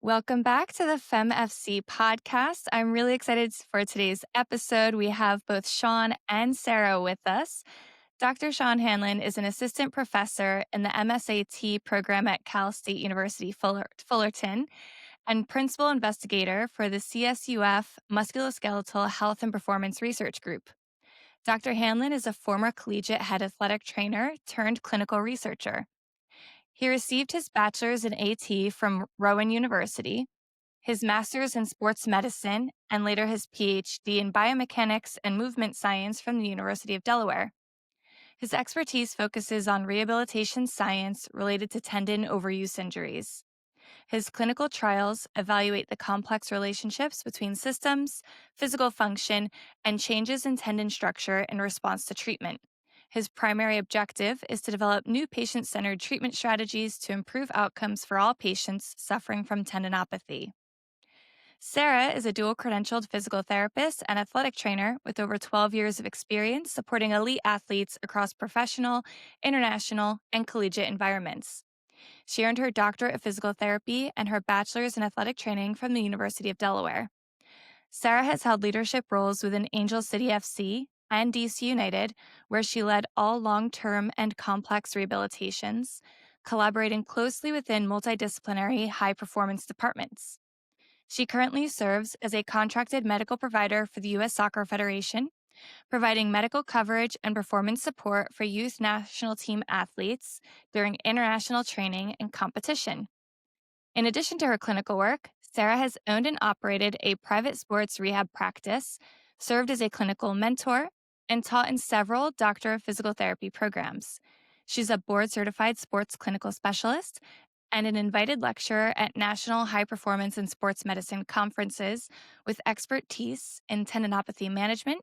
Welcome back to the Femme FC Podcast. I'm really excited for today's episode. We have both Shawn and Sarah with us. Dr. Shawn Hanlon is an assistant professor in the MSAT program at Cal State University Fullerton and principal investigator for the CSUF Musculoskeletal Health and Performance Research Group. Dr. Hanlon is a former collegiate head athletic trainer turned clinical researcher. He received his bachelor's in AT from Rowan University, his master's in sports medicine, and later his PhD in biomechanics and movement science from the University of Delaware. His expertise focuses on rehabilitation science related to tendon overuse injuries. His clinical trials evaluate the complex relationships between systems, physical function, and changes in tendon structure in response to treatment. His primary objective is to develop new patient-centered treatment strategies to improve outcomes for all patients suffering from tendinopathy. Sarah is a dual-credentialed physical therapist and athletic trainer with over 12 years of experience supporting elite athletes across professional, international, and collegiate environments. She earned her doctorate of physical therapy and her bachelor's in athletic training from the University of Delaware. Sarah has held leadership roles within Angel City FC and DC United, where she led all long-term and complex rehabilitations, collaborating closely within multidisciplinary high-performance departments. She currently serves as a contracted medical provider for the U.S. Soccer Federation, providing medical coverage and performance support for youth national team athletes during international training and competition. In addition to her clinical work, Sarah has owned and operated a private sports rehab practice, served as a clinical mentor, and taught in several Doctor of Physical Therapy programs. She's a board-certified sports clinical specialist and an invited lecturer at national high-performance and sports medicine conferences with expertise in tendinopathy management,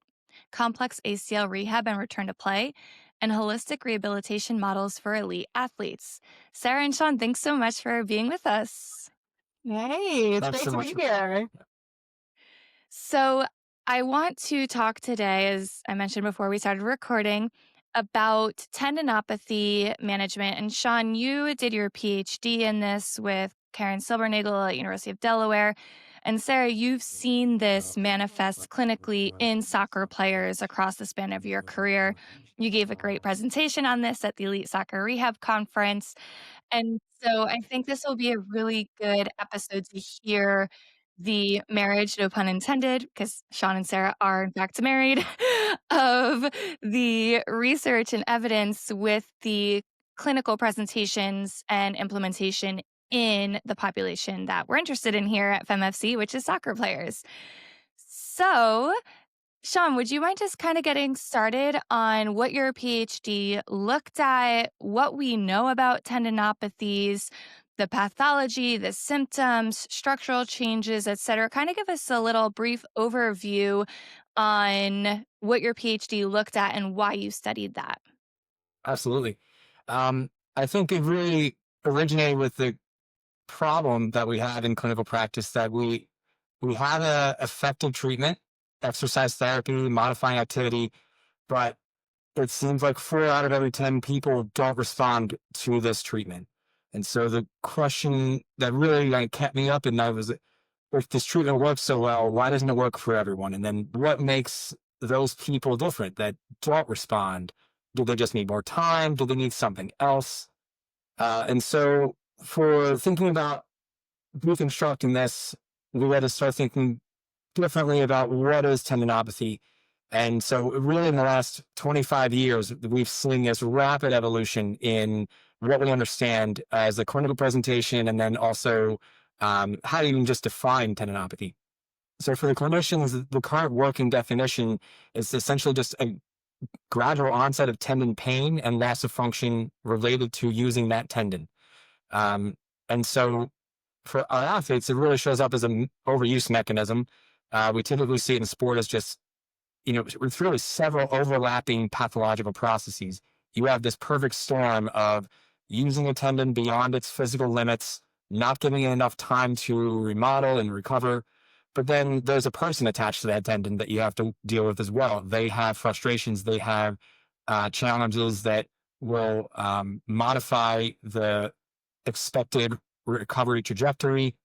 complex ACL rehab and return to play, and holistic rehabilitation models for elite athletes. Sarah and Shawn, thanks so much for being with us. Hey, it's Thanks great so to much. be here. So I want to talk today, as I mentioned before we started recording, about tendinopathy management. And Shawn, you did your PhD in this with Karen Silbernagel at University of Delaware. And Sarah, you've seen this manifest clinically in soccer players across the span of your career. You gave a great presentation on this at the Elite Soccer Rehab Conference. And so I think this will be a really good episode to hear the marriage, no pun intended, because Shawn and Sarah are in fact married, of the research and evidence with the clinical presentations and implementation in the population that we're interested in here at Femme FC, which is soccer players. So, Shawn, would you mind just kind of getting started on what your PhD looked at, what we know about tendinopathies, the pathology, the symptoms, structural changes, et cetera? Kind of give us a little brief overview on what your PhD looked at and why you studied that. Absolutely. I think it really originated with the problem that we have in clinical practice that we have a effective treatment, exercise therapy, modifying activity, but it seems like 4 out of every 10 people don't respond to this treatment. And so the question that really kept me up at night was, if this treatment works so well, why doesn't it work for everyone? And then what makes those people different that don't respond? Do they just need more time? Do they need something else? And so for thinking about reconstructing this, we had to start thinking differently about what is tendinopathy. And so really in the last 25 years, we've seen this rapid evolution in what we understand as a clinical presentation, and then also how to even just define tendinopathy. So for the clinicians, the current working definition is essentially just a gradual onset of tendon pain and loss of function related to using that tendon. And so for our athletes, it really shows up as an overuse mechanism. We typically see it in sport as just, it's really several overlapping pathological processes. You have this perfect storm of using a tendon beyond its physical limits, not giving it enough time to remodel and recover. But then there's a person attached to that tendon that you have to deal with as well. They have frustrations, they have challenges that will modify the expected recovery trajectory.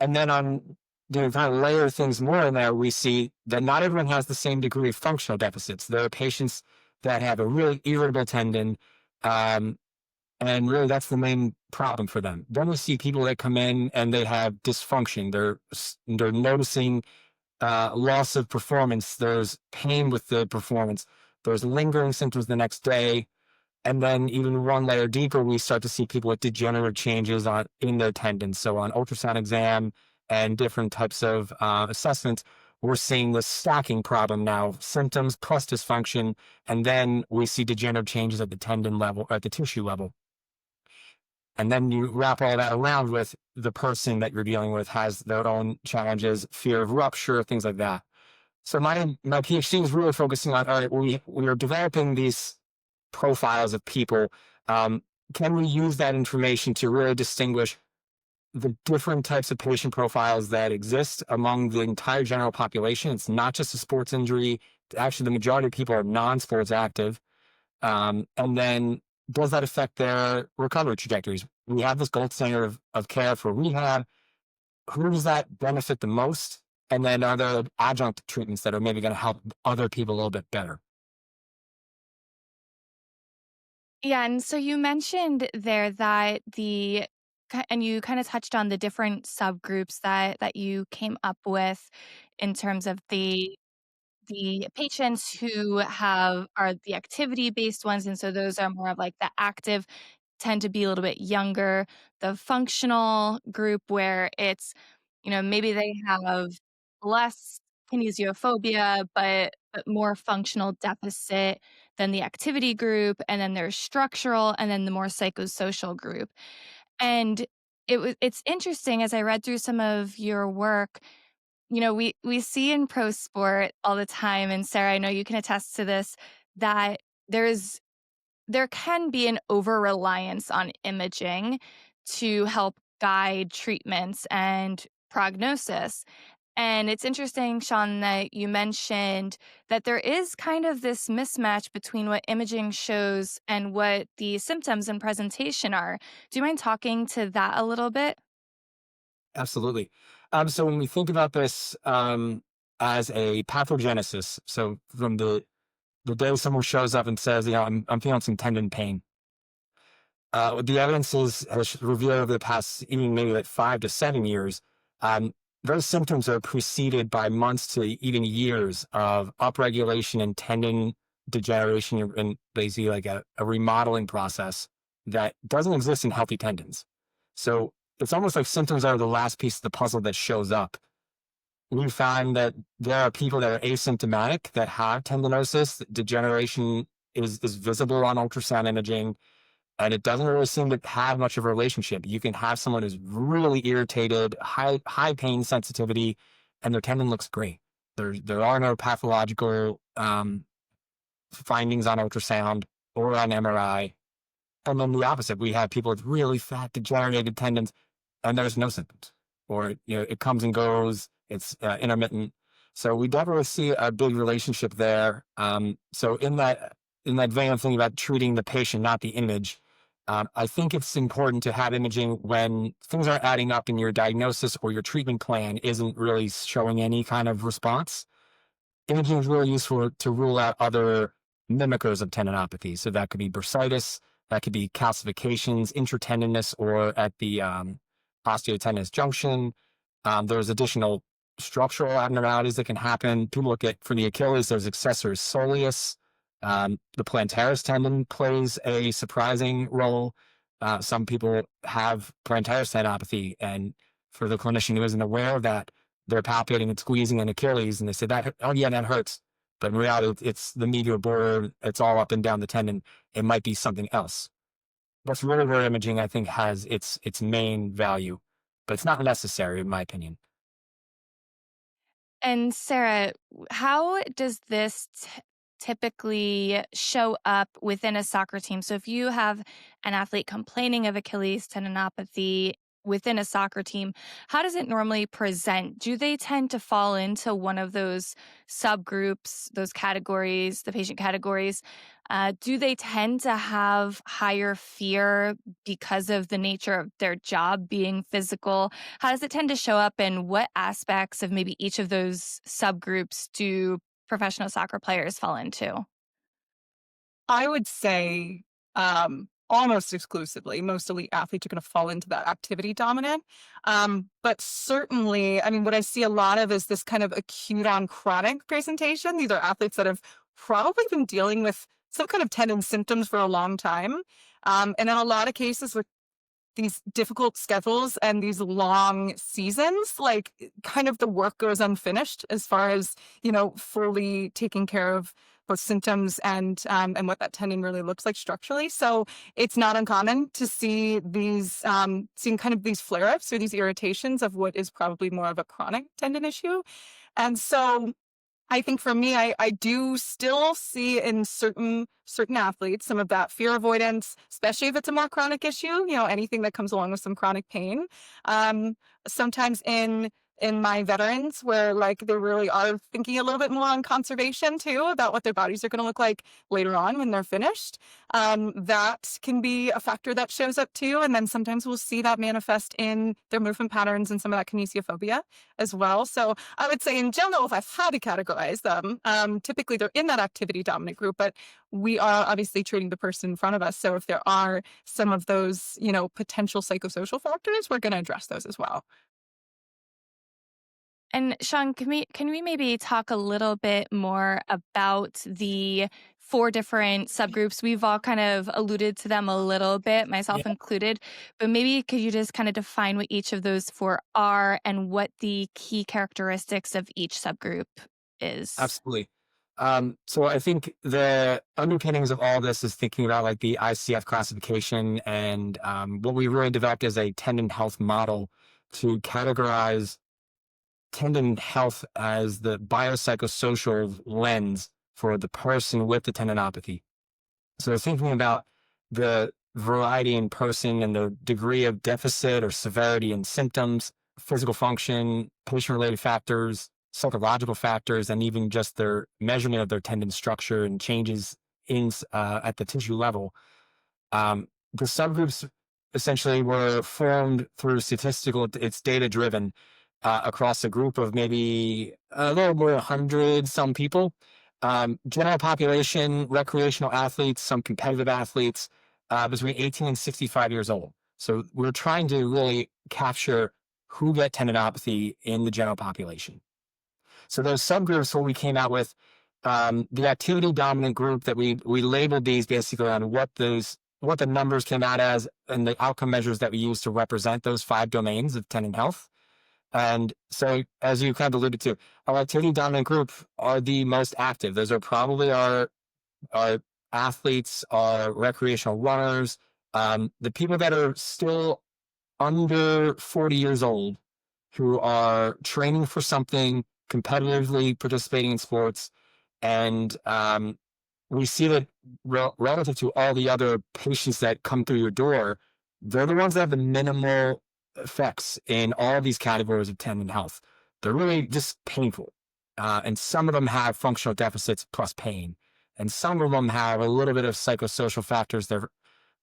And then kind of layer things more in there, we see that not everyone has the same degree of functional deficits. There are patients that have a really irritable tendon, um, and really that's the main problem for them. Then we see people that come in and they have dysfunction. They're noticing loss of performance. There's pain with the performance. There's lingering symptoms the next day. And then even one layer deeper, we start to see people with degenerative changes in their tendons. So on ultrasound exam and different types of assessments, we're seeing the stacking problem now, symptoms plus dysfunction. And then we see degenerative changes at the tendon level, at the tissue level. And then you wrap all that around with the person that you're dealing with has their own challenges, fear of rupture, things like that. So my PhD is really focusing on, all right, we are developing these profiles of people. Can we use that information to really distinguish the different types of patient profiles that exist among the entire general population? It's not just a sports injury. Actually, the majority of people are non-sports active. And then does that affect their recovery trajectories? We have this gold standard of care for rehab. Who does that benefit the most? And then are there adjunct treatments that are maybe going to help other people a little bit better? Yeah, and so you mentioned there that and you kind of touched on the different subgroups that you came up with in terms of the patients who are the activity-based ones, and so those are more of like the active, tend to be a little bit younger. The functional group where it's, maybe they have less kinesiophobia, but more functional deficit than the activity group, and then there's structural, and then the more psychosocial group. And it's interesting as I read through some of your work, we see in pro sport all the time, and Sarah, I know you can attest to this, that there can be an over reliance on imaging to help guide treatments and prognosis. And it's interesting, Shawn, that you mentioned that there is kind of this mismatch between what imaging shows and what the symptoms and presentation are. Do you mind talking to that a little bit? Absolutely. So when we think about this as a pathogenesis, so from the day someone shows up and says, I'm feeling some tendon pain, the evidence has revealed over the past even maybe like 5 to 7 years, um, those symptoms are preceded by months to even years of upregulation and tendon degeneration and basically like a remodeling process that doesn't exist in healthy tendons. So it's almost like symptoms are the last piece of the puzzle that shows up. We find that there are people that are asymptomatic that have tendinosis. Degeneration is visible on ultrasound imaging, and it doesn't really seem to have much of a relationship. You can have someone who's really irritated, high pain sensitivity, and their tendon looks great. There are no pathological findings on ultrasound or on MRI. And then the opposite, we have people with really fat, degenerated tendons, and there's no symptoms, or it comes and goes. It's intermittent. So we definitely see a big relationship there. So in that vein of thinking about treating the patient, not the image, I think it's important to have imaging when things aren't adding up and your diagnosis or your treatment plan isn't really showing any kind of response. Imaging is really useful to rule out other mimickers of tendinopathy. So that could be bursitis, that could be calcifications, intratendinous, or at the osteotendinous junction. There's additional structural abnormalities that can happen. People look at, for the Achilles, there's accessory soleus. The plantaris tendon plays a surprising role. Some people have plantaris tendinopathy, and for the clinician who isn't aware of that, they're palpating and squeezing an Achilles, and they say that, oh yeah, that hurts. But in reality, it's the medial border. It's all up and down the tendon. It might be something else. That's really where imaging, I think, has its main value, but it's not necessary, in my opinion. And Sarah, how does this typically show up within a soccer team? So if you have an athlete complaining of Achilles tendinopathy, within a soccer team, how does it normally present? Do they tend to fall into one of those subgroups, those categories, the patient categories? Do they tend to have higher fear because of the nature of their job being physical? How does it tend to show up, and what aspects of maybe each of those subgroups do professional soccer players fall into? I would say almost exclusively, most elite athletes are going to fall into that activity dominant. But certainly, I mean, what I see a lot of is this kind of acute on chronic presentation. These are athletes that have probably been dealing with some kind of tendon symptoms for a long time. And in a lot of cases with these difficult schedules and these long seasons, like kind of the work goes unfinished as far as, fully taking care of both symptoms and what that tendon really looks like structurally. So it's not uncommon to see seeing kind of these flare-ups or these irritations of what is probably more of a chronic tendon issue. And so I think for me, I do still see in certain athletes some of that fear avoidance, especially if it's a more chronic issue, anything that comes along with some chronic pain. Sometimes in my veterans where like they really are thinking a little bit more on conservation too, about what their bodies are going to look like later on when they're finished. That can be a factor that shows up too. And then sometimes we'll see that manifest in their movement patterns and some of that kinesiophobia as well. So I would say in general, if I've had to categorize them, typically they're in that activity dominant group, but we are obviously treating the person in front of us. So if there are some of those, potential psychosocial factors, we're going to address those as well. And Shawn, can we maybe talk a little bit more about the 4 different subgroups? We've all kind of alluded to them a little bit, myself included, but maybe could you just kind of define what each of those 4 are and what the key characteristics of each subgroup is? Absolutely. So I think the underpinnings of all this is thinking about like the ICF classification and what we really developed as a tendon health model to categorize tendon health as the biopsychosocial lens for the person with the tendinopathy. So thinking about the variety in person and the degree of deficit or severity in symptoms, physical function, patient-related factors, psychological factors, and even just their measurement of their tendon structure and changes at the tissue level. The subgroups essentially were formed through it's data-driven across a group of maybe a little more than 100 some people. General population, recreational athletes, some competitive athletes between 18 and 65 years old. So we're trying to really capture who get tendinopathy in the general population. So those subgroups, what we came out with, the activity dominant group that we labeled these basically on what the numbers came out as and the outcome measures that we use to represent those 5 domains of tendon health. And so, as you kind of alluded to, our activity dominant group are the most active. Those are probably our athletes, our recreational runners, the people that are still under 40 years old who are training for something, competitively participating in sports. And we see that relative to all the other patients that come through your door, they're the ones that have the minimal effects in all of these categories of tendon health. They're really just painful. And some of them have functional deficits plus pain. And some of them have a little bit of psychosocial factors there.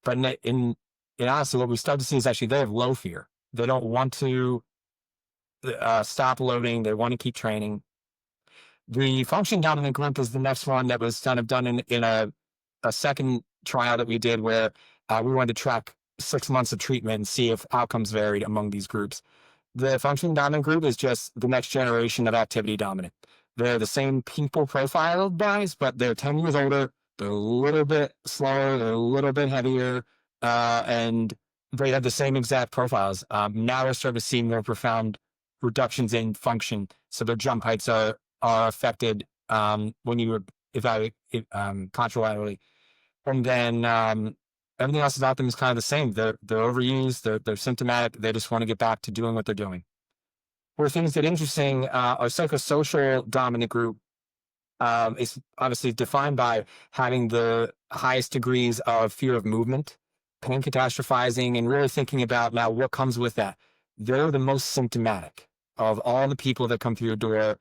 But in honestly, what we start to see is actually they have low fear. They don't want to stop loading. They want to keep training. The function dominant group is the next one that was kind of done in a second trial that we did where we wanted to track 6 months of treatment and see if outcomes varied among these groups. The function dominant group is just the next generation of activity dominant. They're the same people profile wise, but they're 10 years older. They're a little bit slower. They're a little bit heavier, and they have the same exact profiles. Now we're starting to see more profound reductions in function. So their jump heights are affected when you evaluate contralaterally. And then everything else about them is kind of the same. They're overused. They're symptomatic. They just want to get back to doing what they're doing. Where things get interesting, our psychosocial dominant group is obviously defined by having the highest degrees of fear of movement. pain catastrophizing and really thinking about now what comes with that. They're the most symptomatic of all the people that come through your door.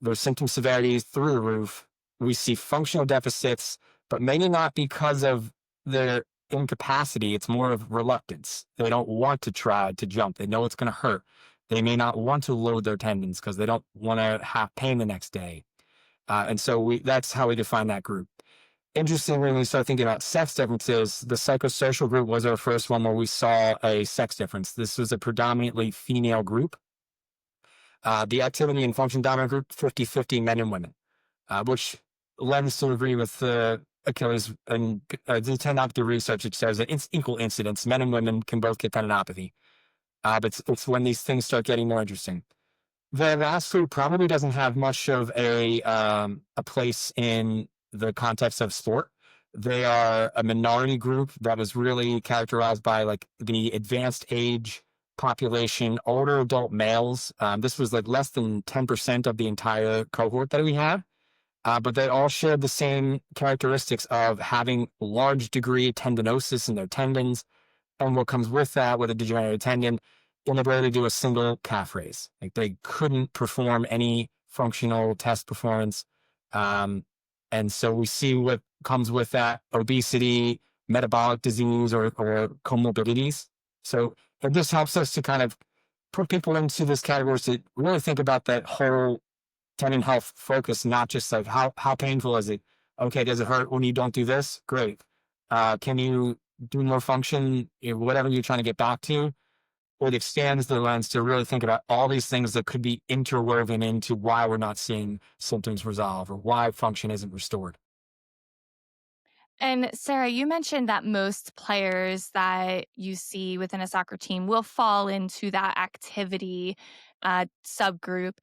Their symptom severity is through the roof. We see functional deficits, but maybe not because of their incapacity. It's more of reluctance. They don't want to try to jump. They know it's going to hurt. They may not want to load their tendons because they don't want to have pain the next day. And so that's how we define that group. Interestingly, when we start thinking about sex differences, the psychosocial group was our first one where we saw a sex difference. This was a predominantly female group. The activity and function dominant group, 50-50 men and women, which lends to agree with Achilles and the tendinopathy research, which says that it's equal incidence. Men and women can both get tendinopathy. But it's when these things start getting more interesting. The last group probably doesn't have much of a place in the context of sport. They are a minority group that was really characterized by like the advanced age population, older adult males. This was like less than 10% of the entire cohort that we had. But they all shared the same characteristics of having large degree tendinosis in their tendons. And what comes with that, with a degenerated tendon, inability to do a single calf raise. Like they couldn't perform any functional test performance. And so we see what comes with that: obesity, metabolic disease, or comorbidities. So it just helps us to kind of put people into this category to really think about that whole tendon health focus, not just like how painful is it? Okay, does it hurt when you don't do this? Great. Can you do more function, whatever you're trying to get back to? It extends the lens to really think about all these things that could be interwoven into why we're not seeing symptoms resolve or why function isn't restored. And Sarah, you mentioned that most players that you see within a soccer team will fall into that activity subgroup.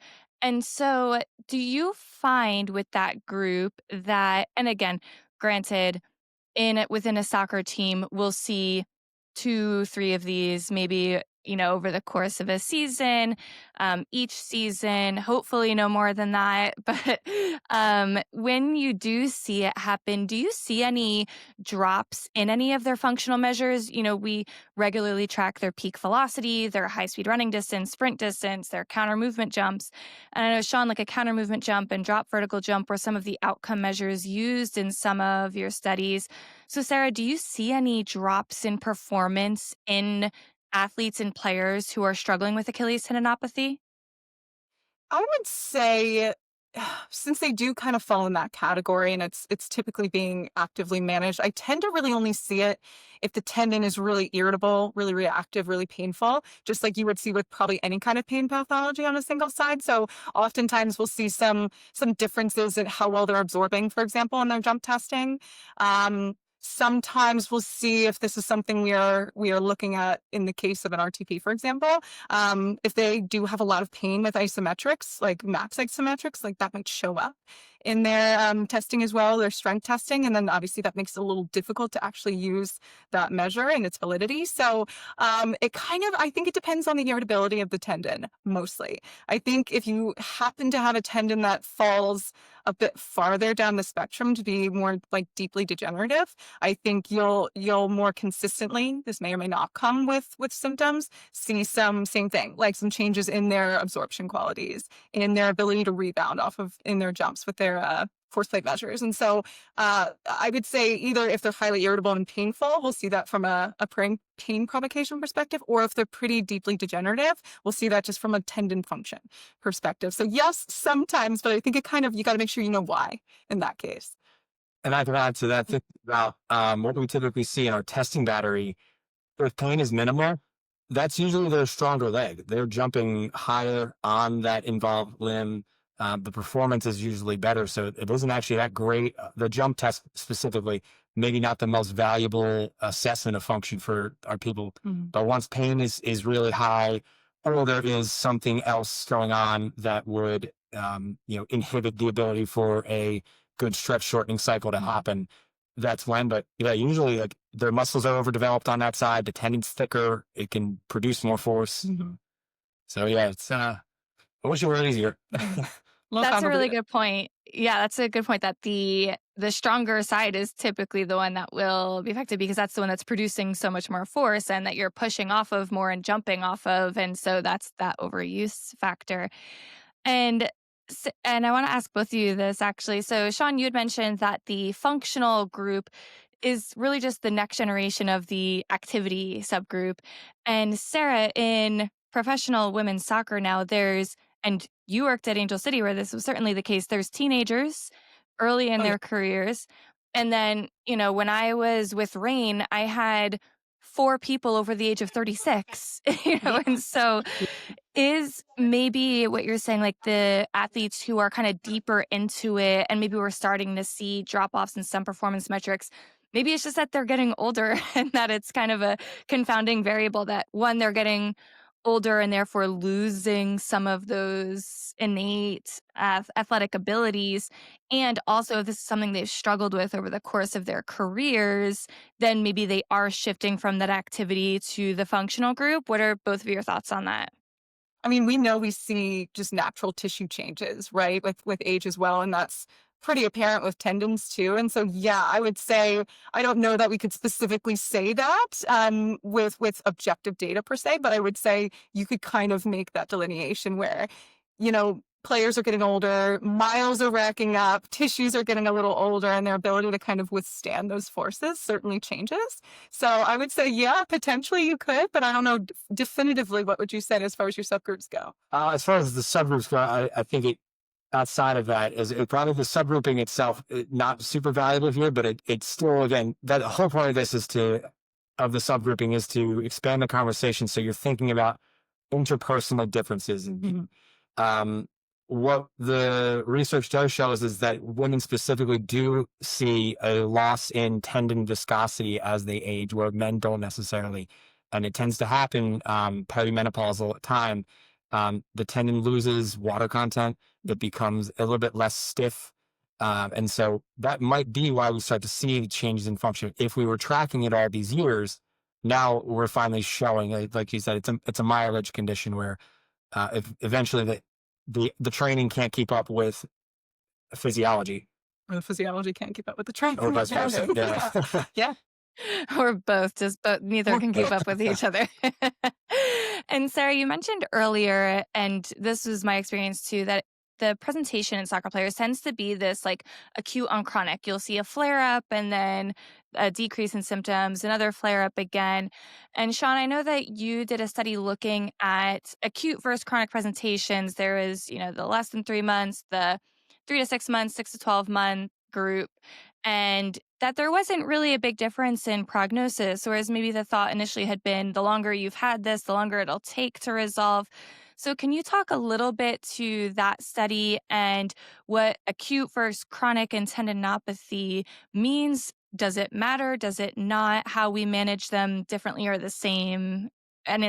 And so do you find with that group that, and again, granted, within a soccer team, we'll see 2-3 of these maybe, over the course of a season, each season, hopefully no more than that. But when you do see it happen, do you see any drops in any of their functional measures? We regularly track their peak velocity, their high-speed running distance, sprint distance, their counter movement jumps. And I know, Shawn, like a counter movement jump and drop vertical jump were some of the outcome measures used in some of your studies. So Sarah, do you see any drops in performance in athletes and players who are struggling with Achilles tendinopathy? I would say, since they do kind of fall in that category and it's typically being actively managed, I tend to really only see it if the tendon is really irritable, really reactive, really painful, just like you would see with probably any kind of pain pathology on a single side. So oftentimes we'll see some differences in how well they're absorbing, for example, in their jump testing. Sometimes we'll see if this is something we are looking at in the case of an RTP, for example. If they do have a lot of pain with isometrics, like max isometrics, like that might show up in their testing as well, their strength testing. And then obviously that makes it a little difficult to actually use that measure and its validity. So I think it depends on the irritability of the tendon mostly. I think if you happen to have a tendon that falls a bit farther down the spectrum to be more like deeply degenerative, I think you'll more consistently, this may or may not come with symptoms, see same thing, like some changes in their absorption qualities, in their ability to rebound in their jumps with their force plate measures. And so I would say either if they're highly irritable and painful, we'll see that from a pain provocation perspective, or if they're pretty deeply degenerative, we'll see that just from a tendon function perspective. So yes, sometimes, but I think you got to make sure you know why in that case. And I can add to that, think about what we typically see in our testing battery. If pain is minimal, that's usually their stronger leg. They're jumping higher on that involved limb. The performance is usually better. So it isn't actually that great. The jump test specifically, maybe not the most valuable assessment of function for our people. Mm-hmm. But once pain is really high, or there is something else going on that would inhibit the ability for a good stretch shortening cycle to happen, that's when. But yeah, usually like their muscles are overdeveloped on that side, the tendon's thicker, it can produce more force. Mm-hmm. So yeah, it's I wish it were easier. That's a really good point. Yeah, that's a good point, that the the stronger side is typically the one that will be affected because that's the one that's producing so much more force and that you're pushing off of more and jumping off of. And so that's that overuse factor. And and I want to ask both of you this actually. So Shawn, you had mentioned that the functional group is really just the next generation of the activity subgroup. And Sarah, in professional women's soccer now, and you worked at Angel City where this was certainly the case, there's teenagers early in Oh, yeah. their careers. And then, when I was with Rain, I had 4 people over the age of 36, and so is maybe what you're saying, like the athletes who are kind of deeper into it, and maybe we're starting to see drop-offs in some performance metrics. Maybe it's just that they're getting older and that it's kind of a confounding variable that one, they're getting older and therefore losing some of those innate athletic abilities. And also, if this is something they've struggled with over the course of their careers, then maybe they are shifting from that activity to the functional group. What are both of your thoughts on that? I mean, we know we see just natural tissue changes, right, with age as well, and that's pretty apparent with tendons too. And so, yeah, I would say I don't know that we could specifically say that with objective data per se, but I would say you could kind of make that delineation where, players are getting older, miles are racking up, tissues are getting a little older, and their ability to kind of withstand those forces certainly changes. So I would say, yeah, potentially you could, but I don't know definitively what would you say as far as your subgroups go. As far as the subgroups go, I think outside of that is probably the subgrouping itself, not super valuable here, but it's still, again, that whole point of this of the subgrouping is to expand the conversation. So you're thinking about interpersonal differences. And what the research does show is that women specifically do see a loss in tendon viscosity as they age, where men don't necessarily. And it tends to happen perimenopausal time. The tendon loses water content. It becomes a little bit less stiff. And so that might be why we start to see changes in function. If we were tracking it all these years, now we're finally showing, like you said, it's a mileage condition where if eventually the training can't keep up with physiology. Or the physiology can't keep up with the training. Or vice versa. Yeah. Yeah. Or both, neither can keep up with each other. And Sarah, you mentioned earlier, and this was my experience too, that the presentation in soccer players tends to be this like acute on chronic. You'll see a flare up and then a decrease in symptoms, another flare up again. And Shawn, I know that you did a study looking at acute versus chronic presentations. There is, the less than 3 months, the 3 to 6 months, 6 to 12 month group, and that there wasn't really a big difference in prognosis, whereas maybe the thought initially had been the longer you've had this, the longer it'll take to resolve. So can you talk a little bit to that study and what acute versus chronic and tendinopathy means? Does it matter? Does it not? How we manage them differently or the same? And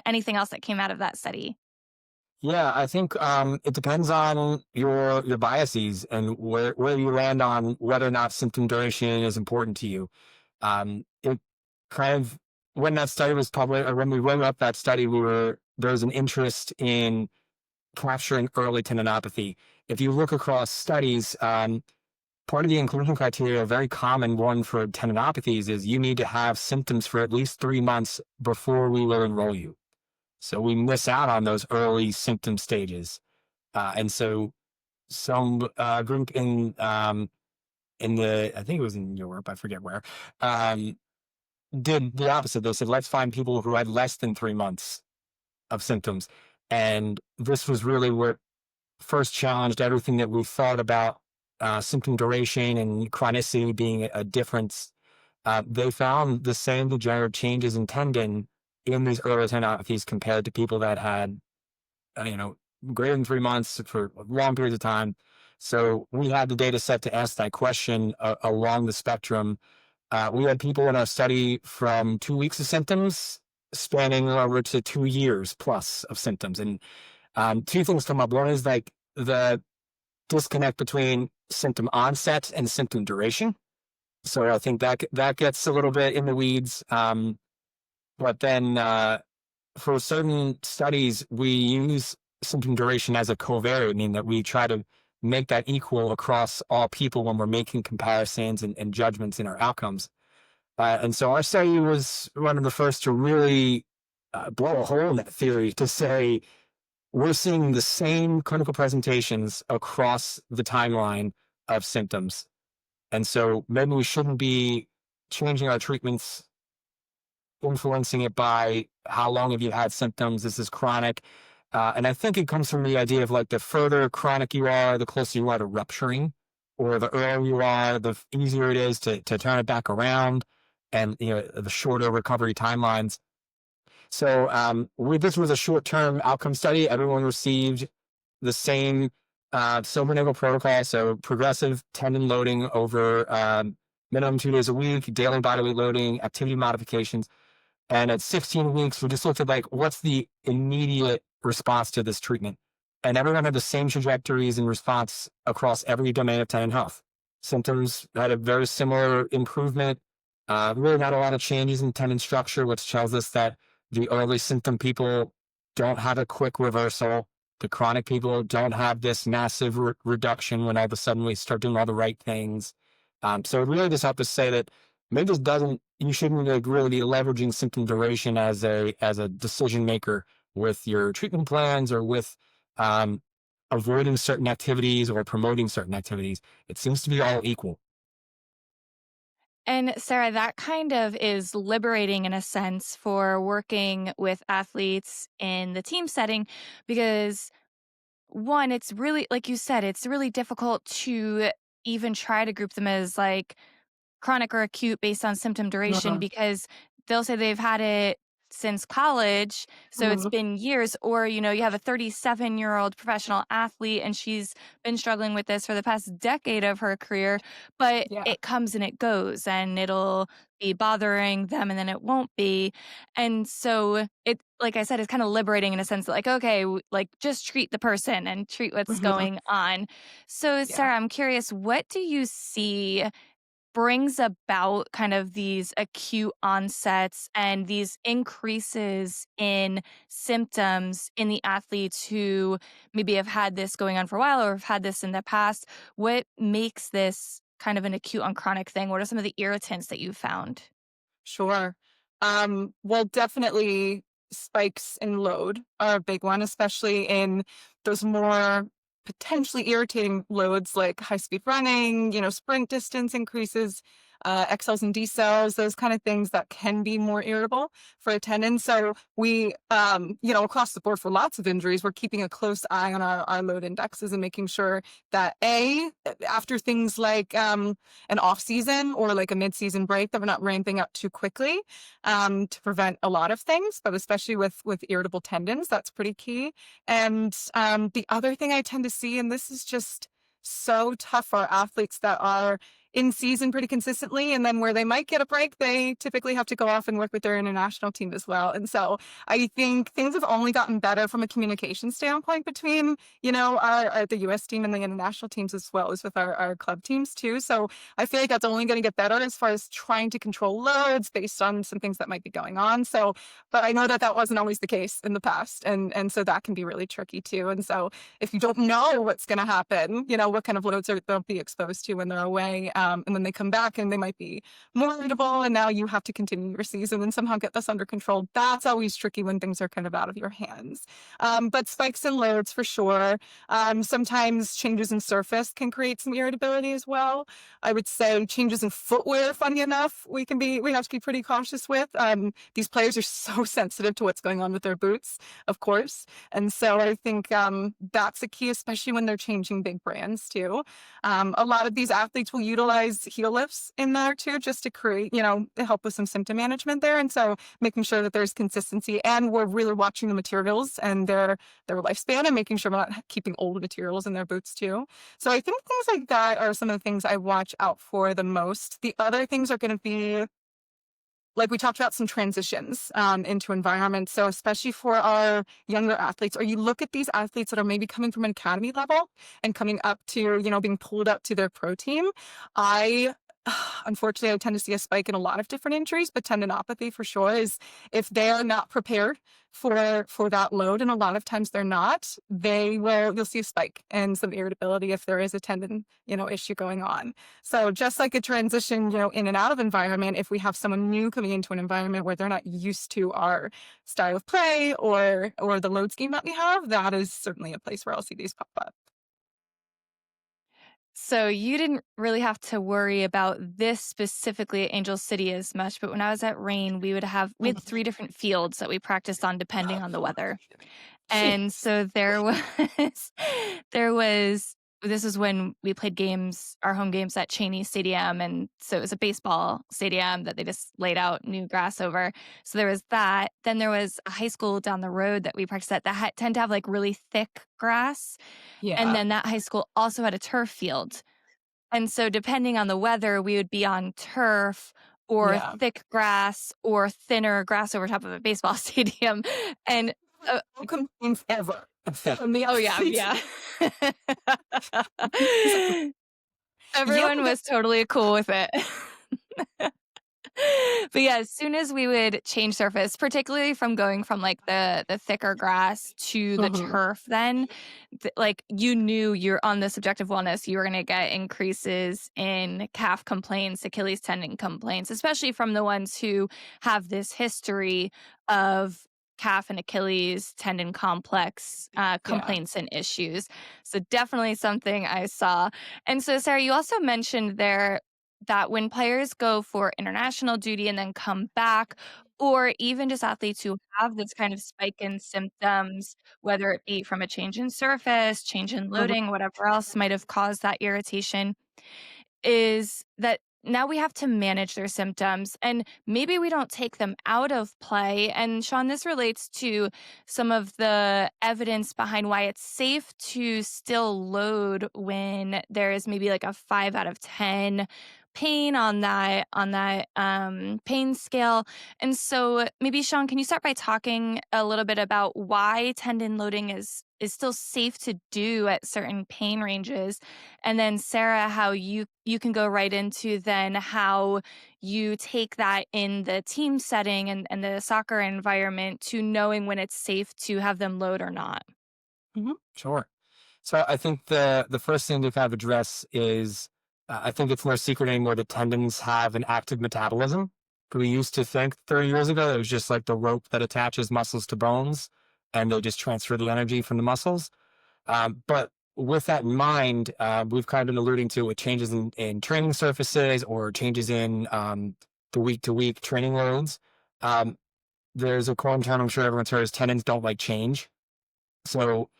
anything else that came out of that study? Yeah, I think it depends on your biases and where you land on whether or not symptom duration is important to you. It kind of, when that study was published, or when we wrote up that study, there was an interest in capturing early tendinopathy. If you look across studies, part of the inclusion criteria, a very common one for tendinopathies, is you need to have symptoms for at least 3 months before we will enroll you. So we miss out on those early symptom stages. And so some group in I think it was in Europe, I forget where, did the opposite. They said, let's find people who had less than 3 months of symptoms. And this was really what first challenged everything that we thought about symptom duration and chronicity being a difference. They found the same degenerative changes in tendon in these early tendinopathies compared to people that had, greater than 3 months for long periods of time. So we had the data set to ask that question along the spectrum. We had people in our study from 2 weeks of symptoms spanning over to 2 years plus of symptoms. And 2 things come up. One is like the disconnect between symptom onset and symptom duration. So I think that gets a little bit in the weeds. But then for certain studies, we use symptom duration as a covariate, meaning that we try to make that equal across all people when we're making comparisons and judgments in our outcomes. And so our study was one of the first to really blow a hole in that theory, to say we're seeing the same clinical presentations across the timeline of symptoms. And so maybe we shouldn't be changing our treatments, influencing it by how long have you had symptoms. This is chronic. And I think it comes from the idea of like, the further chronic you are, the closer you are to rupturing, or the earlier you are, the easier it is to turn it back around, and the shorter recovery timelines. So this was a short-term outcome study. Everyone received the same silver nickel protocol, so progressive tendon loading over minimum 2 days a week, daily body weight loading, activity modifications. And at 16 weeks, we just looked at like, what's the immediate response to this treatment? And everyone had the same trajectories in response across every domain of tendon health. Symptoms had a very similar improvement, really not a lot of changes in tendon structure, which tells us that the early symptom people don't have a quick reversal. The chronic people don't have this massive reduction when all of a sudden we start doing all the right things. So it really just helped us say that maybe you shouldn't really be leveraging symptom duration as a decision maker with your treatment plans, or with avoiding certain activities or promoting certain activities. It seems to be all equal. And Sarah, that kind of is liberating in a sense for working with athletes in the team setting, because one, it's really, like you said, it's really difficult to even try to group them as like chronic or acute based on symptom duration, Uh-huh. because they'll say they've had it since college, so it's Mhm. been years. Or you have a 37-year-old professional athlete and she's been struggling with this for the past decade of her career, but Yeah. it comes and it goes, and it'll be bothering them and then it won't be. And so it, like I said, it's kind of liberating in a sense that like, okay, like just treat the person and treat what's Mhm. going on. So Yeah. Sarah, I'm curious, what do you see brings about kind of these acute onsets and these increases in symptoms in the athletes who maybe have had this going on for a while or have had this in the past? What makes this kind of an acute on chronic thing? What are some of the irritants that you've found? Sure. Well, definitely spikes in load are a big one, especially in those more potentially irritating loads like high speed running, sprint distance increases, X cells and D cells, those kind of things that can be more irritable for a tendon. So we, across the board for lots of injuries, we're keeping a close eye on our load indexes and making sure that after things like an off season or like a mid season break, that we're not ramping up too quickly to prevent a lot of things, but especially with irritable tendons, that's pretty key. And the other thing I tend to see, and this is just so tough for athletes that are in season pretty consistently, and then where they might get a break, they typically have to go off and work with their international team as well. And so I think things have only gotten better from a communication standpoint between, the US team and the international teams, as well as with our club teams too. So I feel like that's only going to get better as far as trying to control loads based on some things that might be going on. So, but I know that wasn't always the case in the past. And so that can be really tricky too. And so if you don't know what's going to happen, what kind of loads they'll be exposed to when they're away, and then they come back and they might be more irritable, and now you have to continue your season and somehow get this under control. That's always tricky when things are kind of out of your hands. But spikes in loads for sure. Sometimes changes in surface can create some irritability as well. I would say changes in footwear, funny enough, we have to be pretty cautious with. These players are so sensitive to what's going on with their boots, of course. And so I think that's a key, especially when they're changing big brands too. A lot of these athletes will utilize heel lifts in there too, just to create, help with some symptom management there. And so making sure that there's consistency, and we're really watching the materials and their lifespan, and making sure we're not keeping old materials in their boots too. So I think things like that are some of the things I watch out for the most. The other things are going to be, like we talked about, some transitions into environments. So especially for our younger athletes, or you look at these athletes that are maybe coming from an academy level and coming up to, being pulled up to their pro team, I unfortunately, I tend to see a spike in a lot of different injuries, but tendinopathy for sure is if they are not prepared for that load, and a lot of times they're not, you'll see a spike and some irritability if there is a tendon, issue going on. So just like a transition, in and out of environment, if we have someone new coming into an environment where they're not used to our style of play or the load scheme that we have, that is certainly a place where I'll see these pop up. So you didn't really have to worry about this specifically at Angel City as much, but when I was at Rain, we had 3 different fields that we practiced on depending on the weather. And Jeez. so there was this is when we played our home games at Cheney Stadium, and so it was a baseball stadium that they just laid out new grass over. So there was that. Then there was a high school down the road that we practiced at that tend to have like really thick grass. And Yeah. then that high school also had a turf field. And so depending on the weather, we would be on turf or Yeah. thick grass or thinner grass over top of a baseball stadium. And No complaints ever from the oh yeah, athletes. yeah. Everyone Yeah, was totally cool with it. But yeah, as soon as we would change surface, particularly from going from like the thicker grass to the Mhm. turf, then like you knew you're on the subjective wellness, you were going to get increases in calf complaints, Achilles tendon complaints, especially from the ones who have this history of calf and Achilles tendon complex Yeah. complaints and issues. So definitely something I saw. And so Sarah, you also mentioned there that when players go for international duty and then come back, or even just athletes who have this kind of spike in symptoms, whether it be from a change in surface, change in Mhm. loading, whatever else might have caused that irritation, is that now we have to manage their symptoms and maybe we don't take them out of play. And Shawn, this relates to some of the evidence behind why it's safe to still load when there is maybe like a 5 out of 10 pain on that pain scale. And so maybe Shawn, can you start by talking a little bit about why tendon loading is still safe to do at certain pain ranges? And then Sarah, how you can go right into then how you take that in the team setting and the soccer environment to knowing when it's safe to have them load or not. Mhm. Sure. So I think the first thing to kind of address is I think it's no secret anymore that tendons have an active metabolism. We used to think 30 years ago it was just like the rope that attaches muscles to bones, and they just transfer the energy from the muscles. But with that in mind, we've kind of been alluding to with changes in training surfaces or changes in the week to week training loads. Um, there's a quote term I'm sure everyone's heard is tendons don't like change. So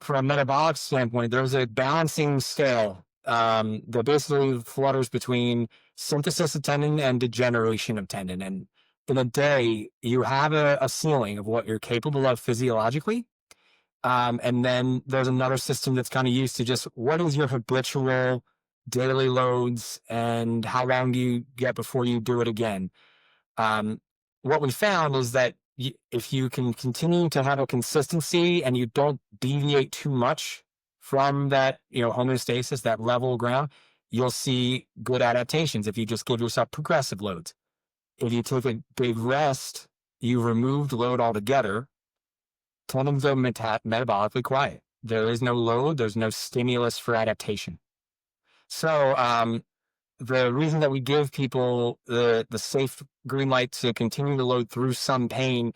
from a metabolic standpoint, there's a balancing scale that basically flutters between synthesis of tendon and degeneration of tendon. And in a day, you have a ceiling of what you're capable of physiologically. And then there's another system that's kind of used to just what is your habitual daily loads and how long do you get before you do it again? Um, what we found is that if you can continue to have a consistency and you don't deviate too much from that, homeostasis, that level ground, you'll see good adaptations if you just give yourself progressive loads. If you take a big rest, you removed load altogether, tendons are metabolically quiet. There is no load, there's no stimulus for adaptation. So, the reason that we give people the safe green light to continue to load through some pain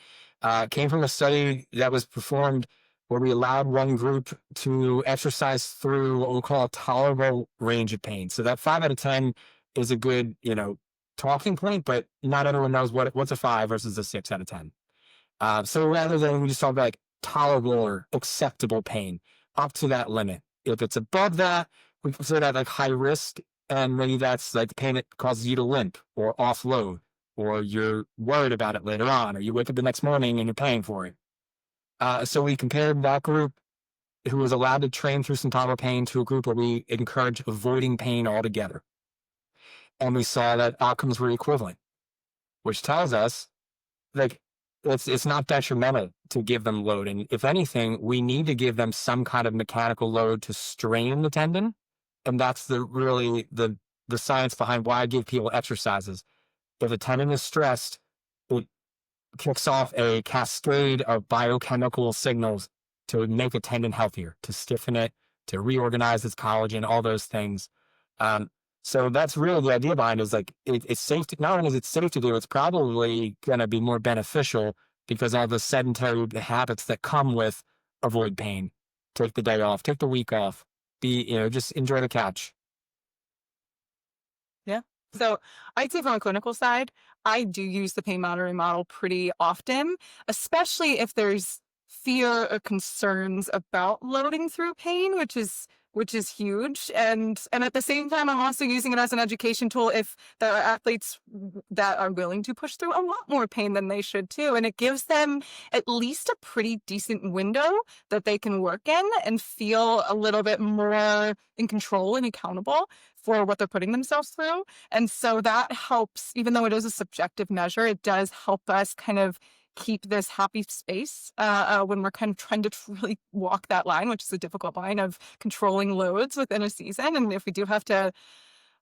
came from a study that was performed where we allowed one group to exercise through what we call a tolerable range of pain. So that 5 out of 10 is a good, talking point, but not everyone knows what's a 5 versus a 6 out of 10. So rather than we just talk about like tolerable or acceptable pain up to that limit. If it's above that, we consider that like high risk. And maybe that's like the pain that causes you to limp or offload, or you're worried about it later on, or you wake up the next morning and you're paying for it. So we compared that group who was allowed to train through some tolerable pain to a group where we encourage avoiding pain altogether. And we saw that outcomes were equivalent, which tells us like it's not detrimental to give them load. And if anything, we need to give them some kind of mechanical load to strain the tendon. And that's really the the science behind why I give people exercises. If a tendon is stressed, it kicks off a cascade of biochemical signals to make a tendon healthier, to stiffen it, to reorganize its collagen, all those things. So that's really the idea behind it, is like, it's safe to, not only is it safe to do, it's probably going to be more beneficial because all the sedentary habits that come with avoid pain, take the day off, take the week off, just enjoy the couch. Yeah. So I'd say from a clinical side, I do use the pain monitoring model pretty often, especially if there's fear or concerns about loading through pain, which is huge. And at the same time, I'm also using it as an education tool if there are athletes that are willing to push through a lot more pain than they should too. And it gives them at least a pretty decent window that they can work in and feel a little bit more in control and accountable for what they're putting themselves through. And so that helps, even though it is a subjective measure, it does help us kind of keep this happy space when we're kind of trying to really walk that line, which is a difficult line of controlling loads within a season. And if we do have to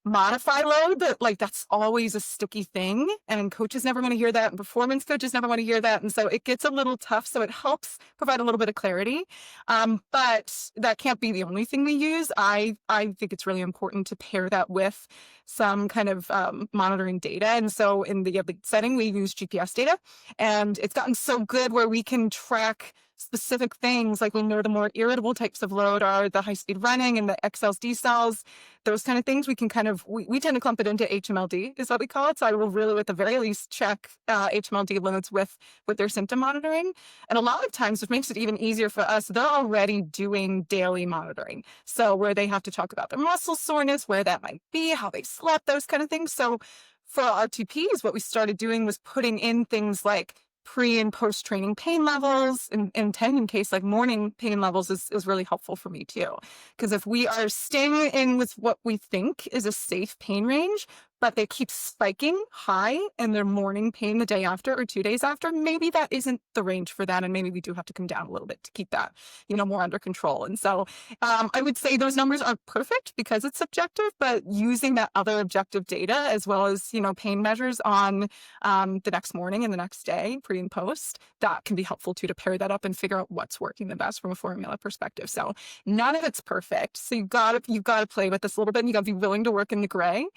modify load, that's always a sticky thing, and coaches never want to hear that, and performance coaches never want to hear that, and so it gets a little tough. So it helps provide a little bit of clarity, but that can't be the only thing we use. I think it's really important to pair that with some kind of monitoring data. And so in the elite setting, we use GPS data, and it's gotten so good where we can track specific things. Like we know the more irritable types of load are the high speed running and the XLs, D cells, those kind of things. We can kind of, we tend to clump it into HMLD is what we call it. So I will really, at the very least, check HMLD loads with their symptom monitoring. And a lot of times, which makes it even easier for us, they're already doing daily monitoring. So where they have to talk about their muscle soreness, where that might be, how they slept, those kind of things. So for our TPs, what we started doing was putting in things like pre and post training pain levels, and tendon case, like morning pain levels is really helpful for me too. Because if we are staying in with what we think is a safe pain range, but they keep spiking high in their morning pain the day after or 2 days after, maybe that isn't the range for that. And maybe we do have to come down a little bit to keep that, more under control. And so I would say those numbers aren't perfect because it's subjective, but using that other objective data as well as, pain measures on the next morning and the next day, pre and post, that can be helpful too, to pair that up and figure out what's working the best from a formula perspective. So none of it's perfect. So you've got to play with this a little bit, and you got to be willing to work in the gray.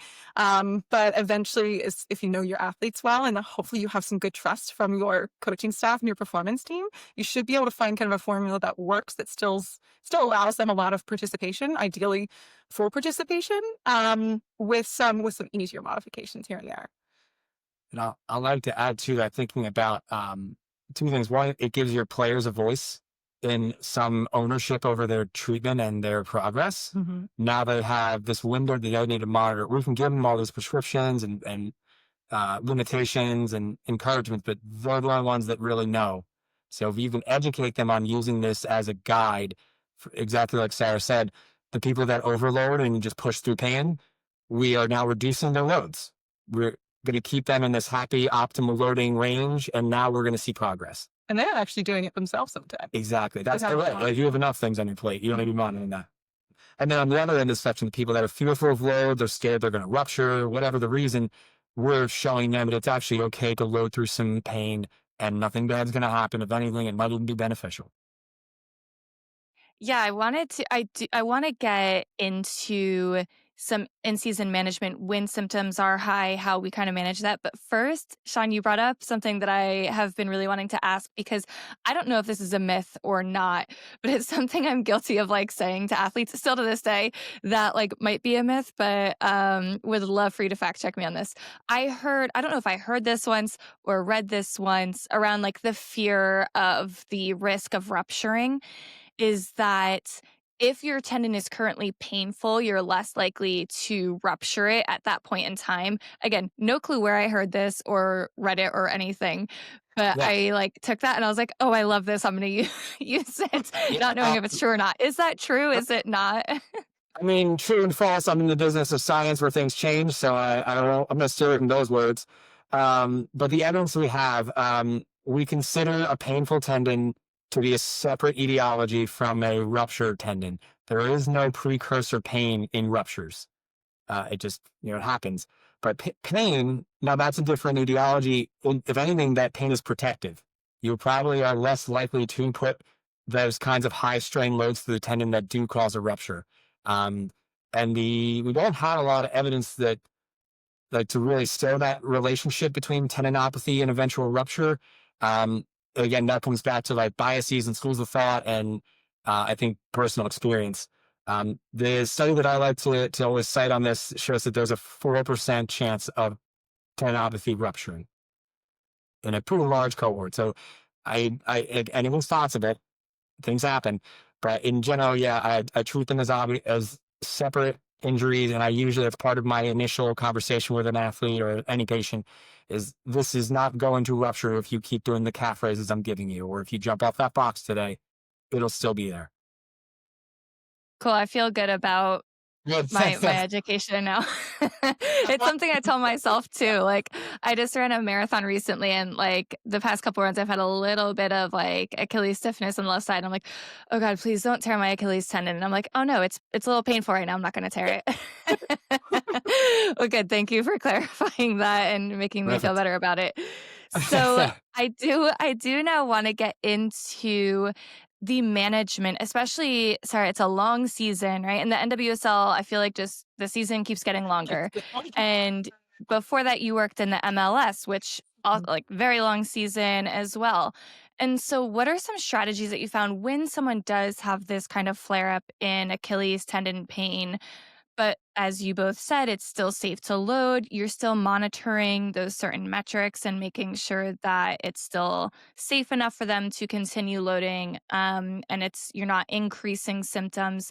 But eventually, if you know your athletes well, and hopefully you have some good trust from your coaching staff and your performance team, you should be able to find kind of a formula that works, that still allows them a lot of participation, ideally full participation, with some easier modifications here and there. And I'd like to add to that, thinking about two things. One, it gives your players a voice in some ownership over their treatment and their progress. Mm-hmm. Now they have this window that they need to monitor. We can give them all those prescriptions and limitations and encouragements, but they're the only ones that really know. So if you can educate them on using this as a guide, exactly like Sarah said, the people that overload and just push through pain, we are now reducing their loads. We're going to keep them in this happy, optimal loading range, and now we're going to see progress. And they're actually doing it themselves sometimes. Exactly. That's the way. Like, you have enough things on your plate. You don't need to be monitoring that. And then on the other end of the spectrum, the people that are fearful of load, they're scared they're going to rupture, whatever the reason, we're showing them that it's actually okay to load through some pain and nothing bad's going to happen. If anything, it might even be beneficial. Yeah, I want to get into some in-season management when symptoms are high, how we kind of manage that. But first, Shawn, you brought up something that I have been really wanting to ask, because I don't know if this is a myth or not, but it's something I'm guilty of saying to athletes still to this day that might be a myth, but would love for you to fact check me on this. I don't know if I heard this once or read this once around the fear of the risk of rupturing, is that if your tendon is currently painful, you're less likely to rupture it at that point in time. Again, no clue where I heard this or read it or anything, but yeah. I took that and I was like, oh, I love this. I'm going to use it, not knowing if it's true or not. Is that true? Is it not? I mean, true and false. I'm in the business of science where things change, so I don't know. I'm going to steer it in those words. But the evidence we have, we consider a painful tendon to be a separate etiology from a ruptured tendon. There is no precursor pain in ruptures. It just, it happens. But pain, now that's a different etiology. If anything, that pain is protective. You probably are less likely to input those kinds of high strain loads to the tendon that do cause a rupture. And we don't have a lot of evidence that, like, to really show that relationship between tendinopathy and eventual rupture. Again, that comes back to like biases and schools of thought, and I think personal experience. The study that I like to always cite on this shows that there's a 4% chance of tendinopathy rupturing in a pretty large cohort. So anyone's thoughts of it, things happen, but in general, yeah, I treat them as separate injuries. And I usually, as part of my initial conversation with an athlete or any patient, is this is not going to rupture if you keep doing the calf raises I'm giving you, or if you jump off that box today, it'll still be there. Cool. I feel good about my education now. It's something I tell myself too. Like, I just ran a marathon recently, and like the past couple runs, I've had a little bit of like Achilles stiffness on the left side. I'm like, oh God, please don't tear my Achilles tendon. And I'm like, oh no, it's a little painful right now. I'm not going to tear it. Well, good. Thank you for clarifying that and making me feel better about it. So I do now want to get into the management, especially, sorry, it's a long season, right? In the NWSL, I feel like just the season keeps getting longer. And before that, you worked in the MLS, which like very long season as well. And so what are some strategies that you found when someone does have this kind of flare up in Achilles tendon pain? But as you both said, it's still safe to load. You're still monitoring those certain metrics and making sure that it's still safe enough for them to continue loading. And you're not increasing symptoms.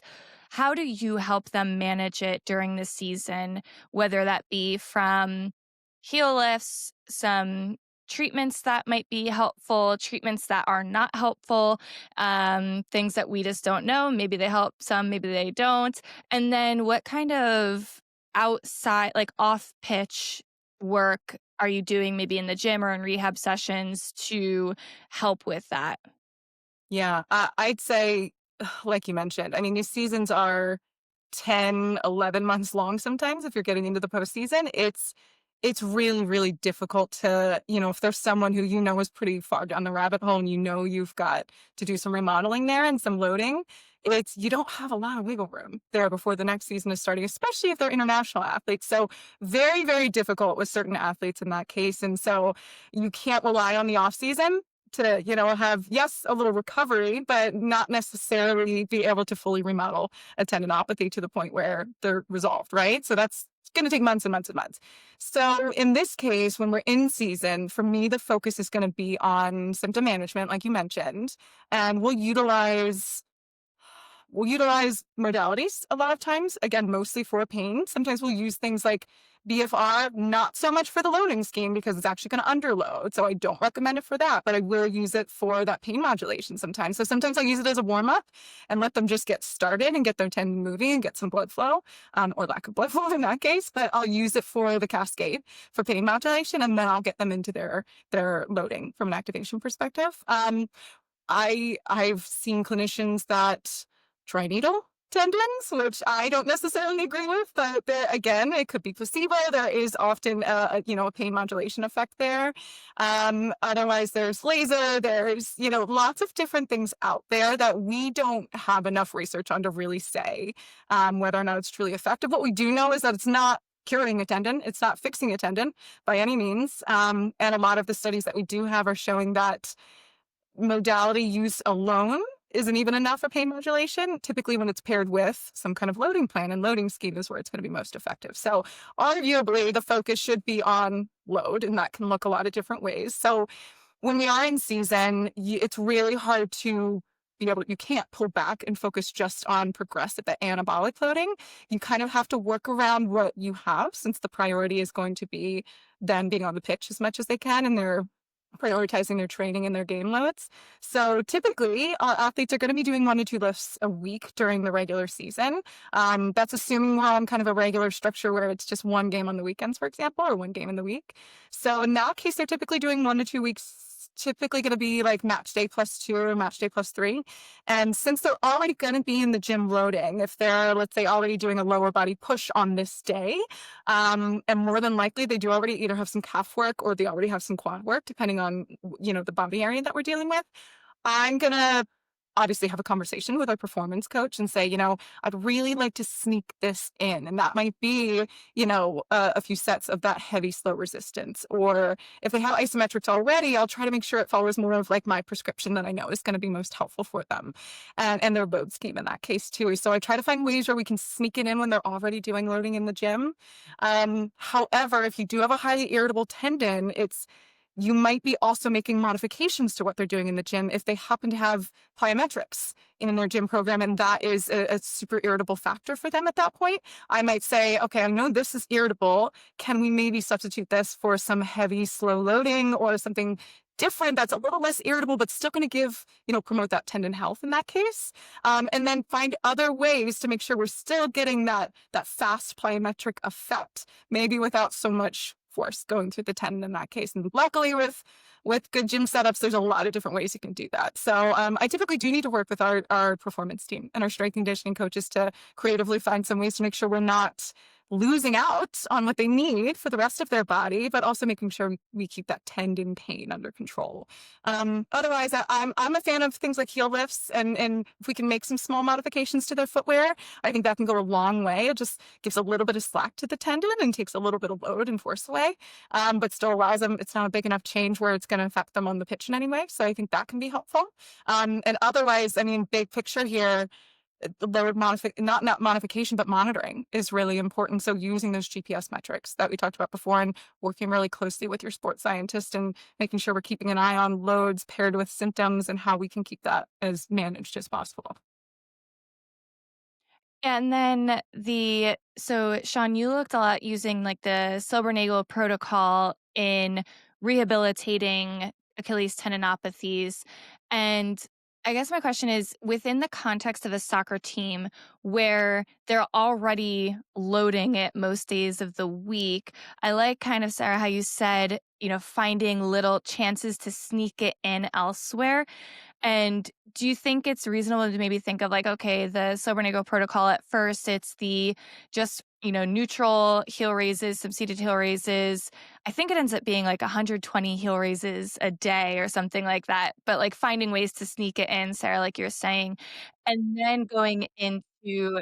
How do you help them manage it during the season, whether that be from heel lifts, some treatments that might be helpful, treatments that are not helpful, things that we just don't know. Maybe they help some, maybe they don't. And then what kind of outside, like off pitch work are you doing maybe in the gym or in rehab sessions to help with that? Yeah, I'd say, like you mentioned, I mean, these seasons are 10, 11 months long sometimes if you're getting into the postseason. It's really, really difficult to, if there's someone who is pretty far down the rabbit hole and you've got to do some remodeling there and some loading, you don't have a lot of wiggle room there before the next season is starting, especially if they're international athletes. So very, very difficult with certain athletes in that case. And so you can't rely on the off season to, have, yes, a little recovery, but not necessarily be able to fully remodel a tendinopathy to the point where they're resolved, right? So it's going to take months and months and months. So in this case, when we're in season, for me, the focus is going to be on symptom management, like you mentioned, and we'll utilize modalities a lot of times, again, mostly for pain. Sometimes we'll use things like BFR, not so much for the loading scheme because it's actually going to underload. So I don't recommend it for that, but I will use it for that pain modulation sometimes. So sometimes I'll use it as a warm up and let them just get started and get their tendon moving and get some blood flow, or lack of blood flow in that case. But I'll use it for the cascade for pain modulation, and then I'll get them into their loading from an activation perspective. I've seen clinicians that try needle tendons, which I don't necessarily agree with, but again, it could be placebo. There is often a pain modulation effect there. Otherwise, there's laser. There's lots of different things out there that we don't have enough research on to really say whether or not it's truly effective. What we do know is that it's not curing a tendon. It's not fixing a tendon by any means. And a lot of the studies that we do have are showing that modality use alone isn't even enough for pain modulation. Typically when it's paired with some kind of loading plan and loading scheme is where it's going to be most effective. So arguably the focus should be on load, and that can look a lot of different ways. So when we are in season, it's really hard to you can't pull back and focus just on progressive, the anabolic loading. You kind of have to work around what you have, since the priority is going to be them being on the pitch as much as they can, and they're prioritizing their training and their game loads. So typically athletes are going to be doing 1 to 2 lifts a week during the regular season. That's assuming we're on kind of a regular structure where it's just one game on the weekends, for example, or one game in the week. So in that case, they're typically doing 1 to 2 typically going to be like match day +2 or match day +3. And since they're already going to be in the gym loading, if they're, let's say, already doing a lower body push on this day, and more than likely they do already either have some calf work or they already have some quad work, depending on, the body area that we're dealing with, I'm going to obviously have a conversation with our performance coach and say, I'd really like to sneak this in. And that might be, a few sets of that heavy, slow resistance. Or if they have isometrics already, I'll try to make sure it follows more of like my prescription that I know is going to be most helpful for them, and their load scheme in that case too. So I try to find ways where we can sneak it in when they're already doing loading in the gym. However, if you do have a highly irritable tendon, you might be also making modifications to what they're doing in the gym if they happen to have plyometrics in their gym program, and that is a super irritable factor for them at that point. I might say, okay, I know this is irritable. Can we maybe substitute this for some heavy, slow loading or something different that's a little less irritable, but still going to promote that tendon health in that case. And then find other ways to make sure we're still getting that fast plyometric effect, maybe without so much force going through the tendon in that case. And luckily with good gym setups, there's a lot of different ways you can do that. So I typically do need to work with our performance team and our strength and conditioning coaches to creatively find some ways to make sure we're not losing out on what they need for the rest of their body, but also making sure we keep that tendon pain under control. Otherwise, I'm a fan of things like heel lifts, and if we can make some small modifications to their footwear, I think that can go a long way. It just gives a little bit of slack to the tendon and takes a little bit of load and force away, but still allows them. It's not a big enough change where it's going to affect them on the pitch in any way. So I think that can be helpful. And otherwise, big picture here, the load not modification, but monitoring is really important. So using those GPS metrics that we talked about before and working really closely with your sports scientist and making sure we're keeping an eye on loads paired with symptoms and how we can keep that as managed as possible. And then so Shawn, you looked a lot using like the Silber-Nagel protocol in rehabilitating Achilles tendinopathies. And I guess my question is, within the context of a soccer team where they're already loading it most days of the week, I like kind of, Sarah, how you said, finding little chances to sneak it in elsewhere. And do you think it's reasonable to maybe think of like, okay, the Silber-Nagel protocol at first, it's the just, neutral heel raises, some seated heel raises. I think it ends up being like 120 heel raises a day or something like that. But like finding ways to sneak it in, Sarah, like you're saying, and then going into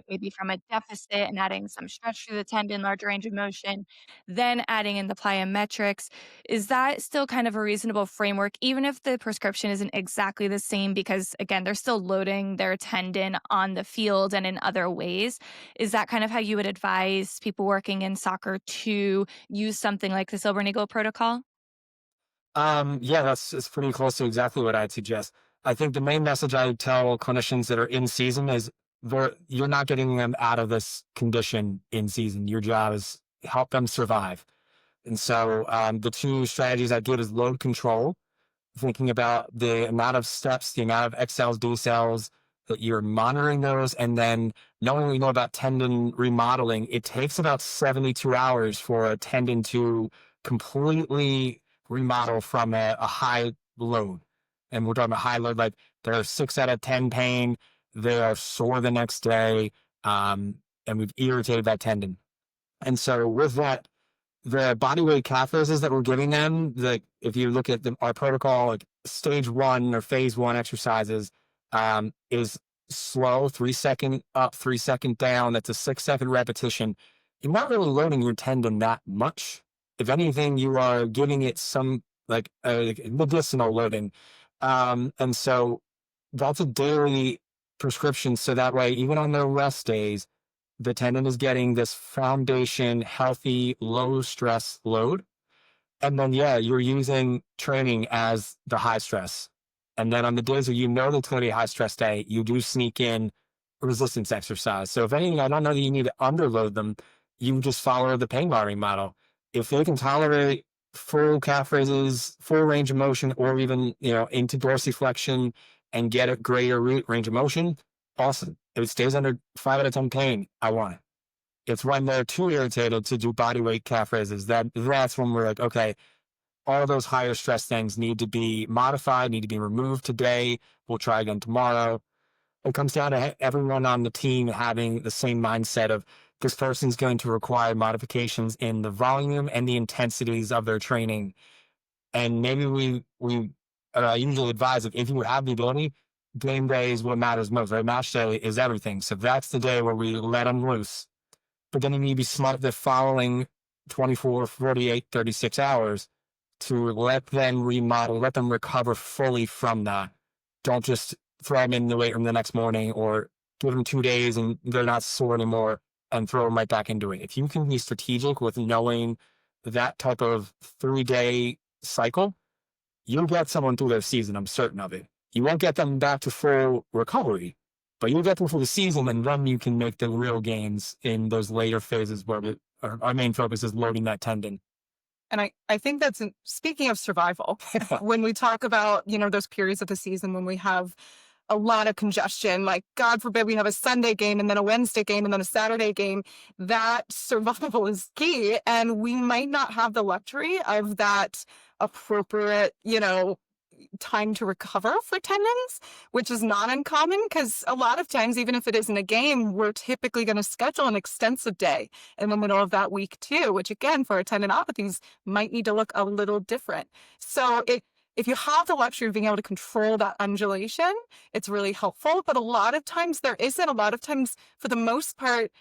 maybe from a deficit and adding some stretch through the tendon, larger range of motion, then adding in the plyometrics. Is that still kind of a reasonable framework, even if the prescription isn't exactly the same? Because again, they're still loading their tendon on the field and in other ways. Is that kind of how you would advise people working in soccer to use something like the Silber-Nagel protocol? Yeah, that's pretty close to exactly what I'd suggest. I think the main message I would tell clinicians that are in season is you're not getting them out of this condition in season. Your job is help them survive. And so the two strategies I give is load control, thinking about the amount of steps, the amount of XLs, decels, that you're monitoring those, and then knowing we know about tendon remodeling, it takes about 72 hours for a tendon to completely remodel from a high load. And we're talking about high load, like they're 6 out of 10 pain, they are sore the next day, and we've irritated that tendon. And so with that, the bodyweight calf raises that we're giving them, like if you look at our protocol, like stage 1 or phase 1 exercises, is slow, 3 second up, 3 second down. That's a 6-second repetition. You're not really loading your tendon that much. If anything, you are giving it some like medicinal loading. And so that's a daily prescription. So that way, even on their rest days, the tendon is getting this foundation, healthy, low stress load. And then, you're using training as the high stress. And then on the days where that's going to be a high stress day, you do sneak in resistance exercise. So if anything, I don't know that you need to underload them. You just follow the pain monitoring model. If they can tolerate full calf raises, full range of motion, or even, into dorsiflexion and get a greater range of motion, awesome. If it stays under 5 out of 10 pain, I want it. It's when they're too irritated to do bodyweight calf raises that's when we're like, okay, all those higher stress things need to be modified, need to be removed today. We'll try again tomorrow. It comes down to everyone on the team having the same mindset of this person's going to require modifications in the volume and the intensities of their training. And maybe we usually advise if you have the ability, game day is what matters most, right? Match day is everything. So that's the day where we let them loose. But then you need to be smart the following 24, 48, 36 hours to let them remodel, let them recover fully from that. Don't just throw them in the weight room the next morning or give them 2 days and they're not sore anymore and throw them right back into it. If you can be strategic with knowing that type of 3-day cycle, you'll get someone through their season. I'm certain of it. You won't get them back to full recovery, but you'll get them for the season, and then you can make the real gains in those later phases where our main focus is loading that tendon. And I think that's, speaking of survival, when we talk about, those periods of the season when we have a lot of congestion, like God forbid we have a Sunday game and then a Wednesday game and then a Saturday game, that survival is key. And we might not have the luxury of that appropriate, time to recover for tendons, which is not uncommon because a lot of times, even if it isn't a game, we're typically going to schedule an extensive day in the middle of that week too, which again, for our tendinopathies might need to look a little different. So if you have the luxury of being able to control that undulation, it's really helpful. But a lot of times there isn't. A lot of times, for the most part,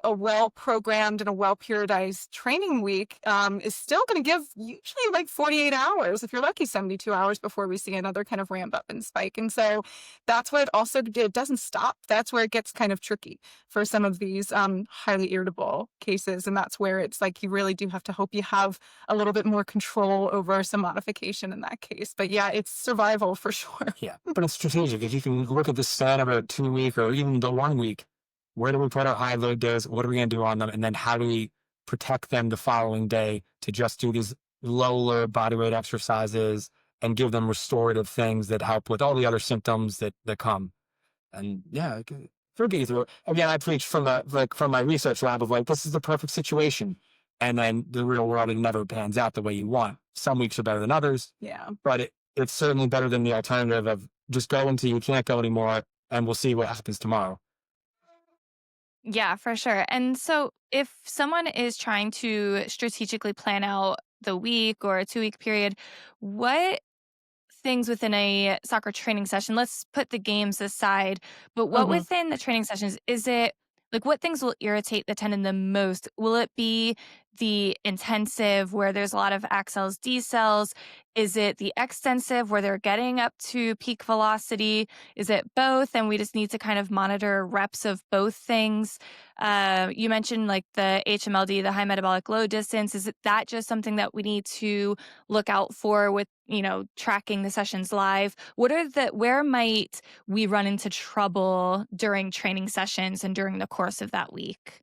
a well-programmed and a well-periodized training week is still going to give usually like 48 hours, if you're lucky, 72 hours before we see another kind of ramp up and spike. And so that's what it also did. It doesn't stop. That's where it gets kind of tricky for some of these highly irritable cases. And that's where it's like you really do have to hope you have a little bit more control over some modification in that case. But yeah, it's survival for sure. Yeah, but it's strategic. If you can look at the span of a 2-week or even the 1 week, where do we put our high load days? What are we going to do on them? And then how do we protect them the following day to just do these low load body weight exercises and give them restorative things that help with all the other symptoms that come? And yeah, forget it. Again, I preach from my research lab of this is the perfect situation. And then the real world, it never pans out the way you want. Some weeks are better than others. Yeah. But it's certainly better than the alternative of just go until you can't go anymore and we'll see what happens tomorrow. Yeah, for sure. And so if someone is trying to strategically plan out the week or a 2-week period, what things within a soccer training session, let's put the games aside, but what within the training sessions, is it like what things will irritate the tendon the most? Will it be the intensive where there's a lot of accels, decels? Is it the extensive where they're getting up to peak velocity? Is it both? And we just need to kind of monitor reps of both things. You mentioned like the HMLD, the high metabolic load distance. Is that just something that we need to look out for with, tracking the sessions live? Where might we run into trouble during training sessions and during the course of that week?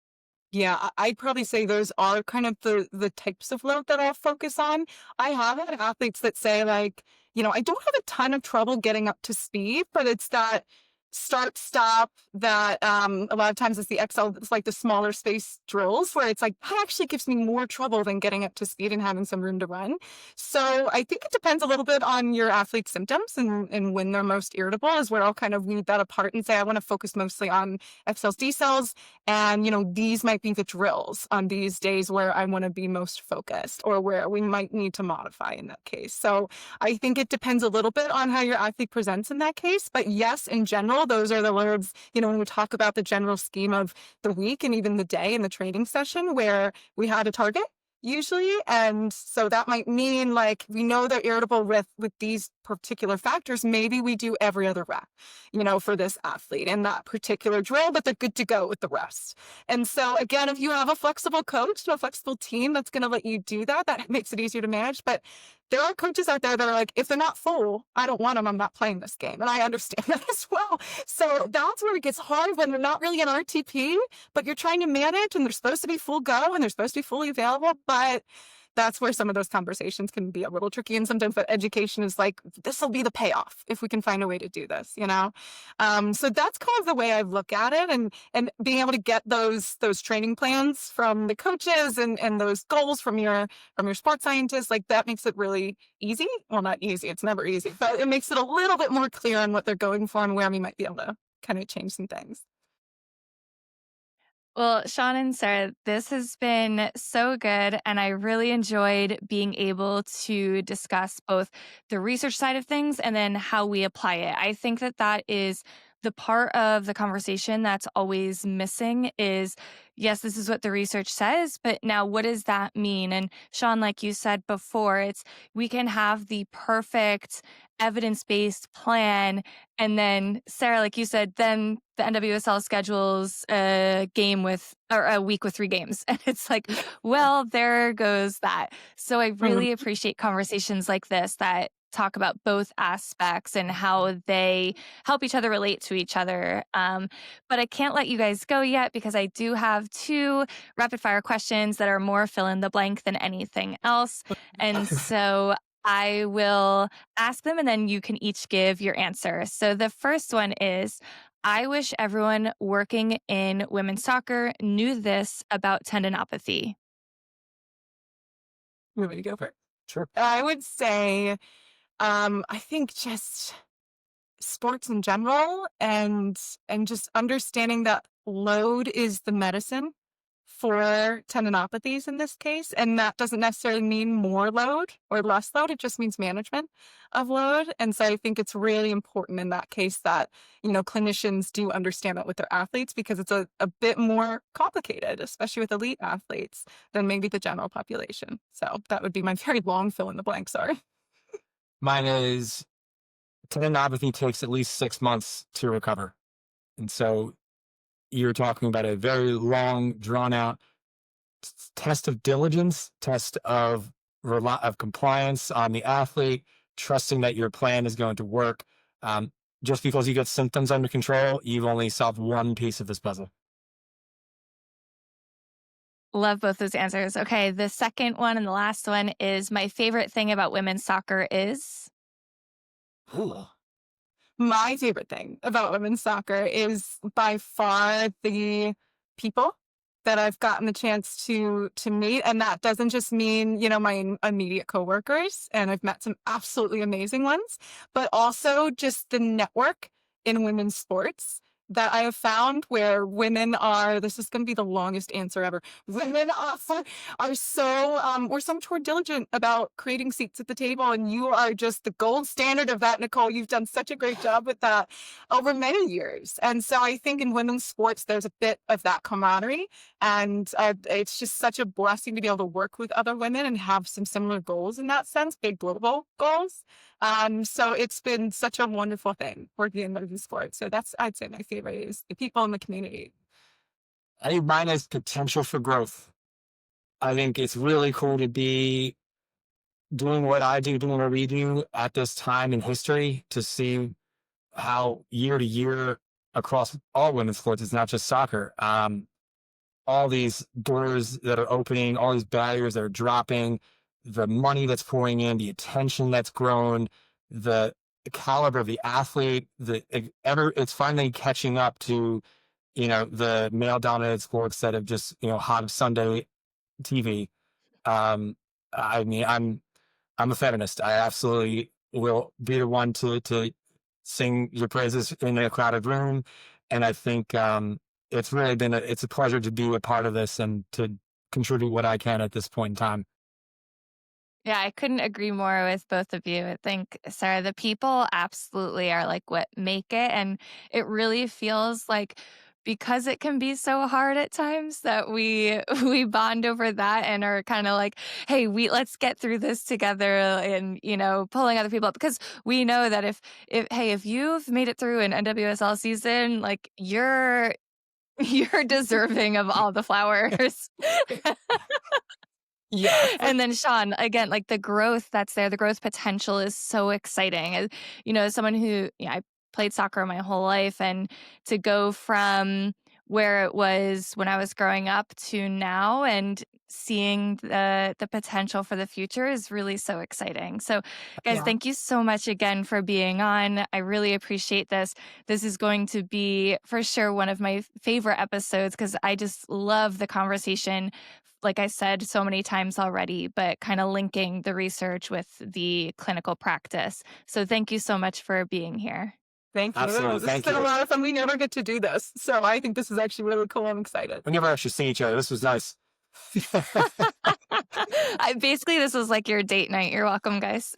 Yeah, I'd probably say those are kind of the types of load that I'll focus on. I have had athletes that say like, I don't have a ton of trouble getting up to speed, but it's that start stop that a lot of times it's the XL, it's like the smaller space drills where it's like that actually gives me more trouble than getting up to speed and having some room to run. So I think it depends a little bit on your athlete's symptoms and when they're most irritable is where I'll kind of weed that apart and say I want to focus mostly on XLs, decels, and these might be the drills on these days where I want to be most focused or where we might need to modify in that case. So I think it depends a little bit on how your athlete presents in that case. But yes, in general, those are the words, when we talk about the general scheme of the week and even the day in the training session where we had a target usually. And so that might mean like, we know they're irritable with these particular factors. Maybe we do every other rep, for this athlete in that particular drill, but they're good to go with the rest. And so again, if you have a flexible coach and a flexible team that's going to let you do that, that makes it easier to manage. But there are coaches out there that are like, if they're not full, I don't want them. I'm not playing this game. And I understand that as well. So that's where it gets hard when they're not really an RTP, but you're trying to manage and they're supposed to be full go and they're supposed to be fully available. But that's where some of those conversations can be a little tricky. And sometimes that education is like, this will be the payoff if we can find a way to do this, you know? So that's kind of the way I look at it, and being able to get those training plans from the coaches and those goals from your sports scientists, like that makes it really easy. Well, not easy. It's never easy, but it makes it a little bit more clear on what they're going for and where we might be able to kind of change some things. Well, Shawn and Sarah, this has been so good, and I really enjoyed being able to discuss both the research side of things and then how we apply it. I think that that is the part of the conversation that's always missing is, yes, this is what the research says, but now what does that mean? And Shawn, like you said before, it's we can have the perfect evidence-based plan, and then Sarah, like you said, then the NWSL schedules a game with or a week with 3 games. And it's like, well, there goes that. So I really appreciate conversations like this that talk about both aspects and how they help each other relate to each other. But I can't let you guys go yet because I do have 2 rapid fire questions that are more fill in the blank than anything else. And so I will ask them and then you can each give your answer. So the first one is, I wish everyone working in women's soccer knew this about tendinopathy. You want me to go for it? Sure. I would say, I think just sports in general, and just understanding that load is the medicine for tendinopathies in this case. And that doesn't necessarily mean more load or less load. It just means management of load. And so I think it's really important in that case that, clinicians do understand that with their athletes, because it's a bit more complicated, especially with elite athletes, than maybe the general population. So that would be my very long fill in the blank. Sorry. Mine is tendinopathy takes at least 6 months to recover. And so you're talking about a very long, drawn out test of diligence, test of compliance on the athlete, trusting that your plan is going to work. Just because you get symptoms under control, you've only solved one piece of this puzzle. Love both those answers. Okay, the second one and the last one is, my favorite thing about women's soccer is? Ooh. My favorite thing about women's soccer is by far the people that I've gotten the chance to meet. And that doesn't just mean, my immediate coworkers, and I've met some absolutely amazing ones, but also just the network in women's sports that I have found, where women are, this is going to be the longest answer ever. Women are so, we're so much more diligent about creating seats at the table. And you are just the gold standard of that, Nicole. You've done such a great job with that over many years. And so I think in women's sports, there's a bit of that camaraderie. And it's just such a blessing to be able to work with other women and have some similar goals in that sense, big global goals. So it's been such a wonderful thing working in women's sports. So I'd say my favorite is the people in the community. I think mine is potential for growth. I think it's really cool to be doing what I do, doing what we do at this time in history, to see how year to year across all women's sports, it's not just soccer, all these doors that are opening, all these barriers that are dropping, the money that's pouring in, the attention that's grown, the caliber of the athlete, it's finally catching up to, the male dominated sports that have just, hot Sunday TV. I mean, I'm a feminist. I absolutely will be the one to sing your praises in a crowded room. And I think, it's really been it's a pleasure to be a part of this and to contribute what I can at this point in time. Yeah, I couldn't agree more with both of you. I think, Sarah, the people absolutely are like what make it. And it really feels like, because it can be so hard at times, that we bond over that and are kind of like, hey, let's get through this together, and pulling other people up, because we know that if you've made it through an NWSL season, like you're deserving of all the flowers. Yeah. And then Shawn, again, like the growth that's there, the growth potential is so exciting. As someone who, I played soccer my whole life, and to go from where it was when I was growing up to now, and seeing the potential for the future is really so exciting. So guys, Yeah. thank you so much again for being on. I really appreciate this. This is going to be for sure one of my favorite episodes because I just love the conversation, like I said so many times already, but kind of linking the research with the clinical practice. So thank you so much for being here. Thank you. Absolutely. This has Thank been a you. lot of fun. We never get to do this. So I think this is actually really cool. I'm excited. We never actually seen each other. This was nice. Basically, this was like your date night. You're welcome, guys.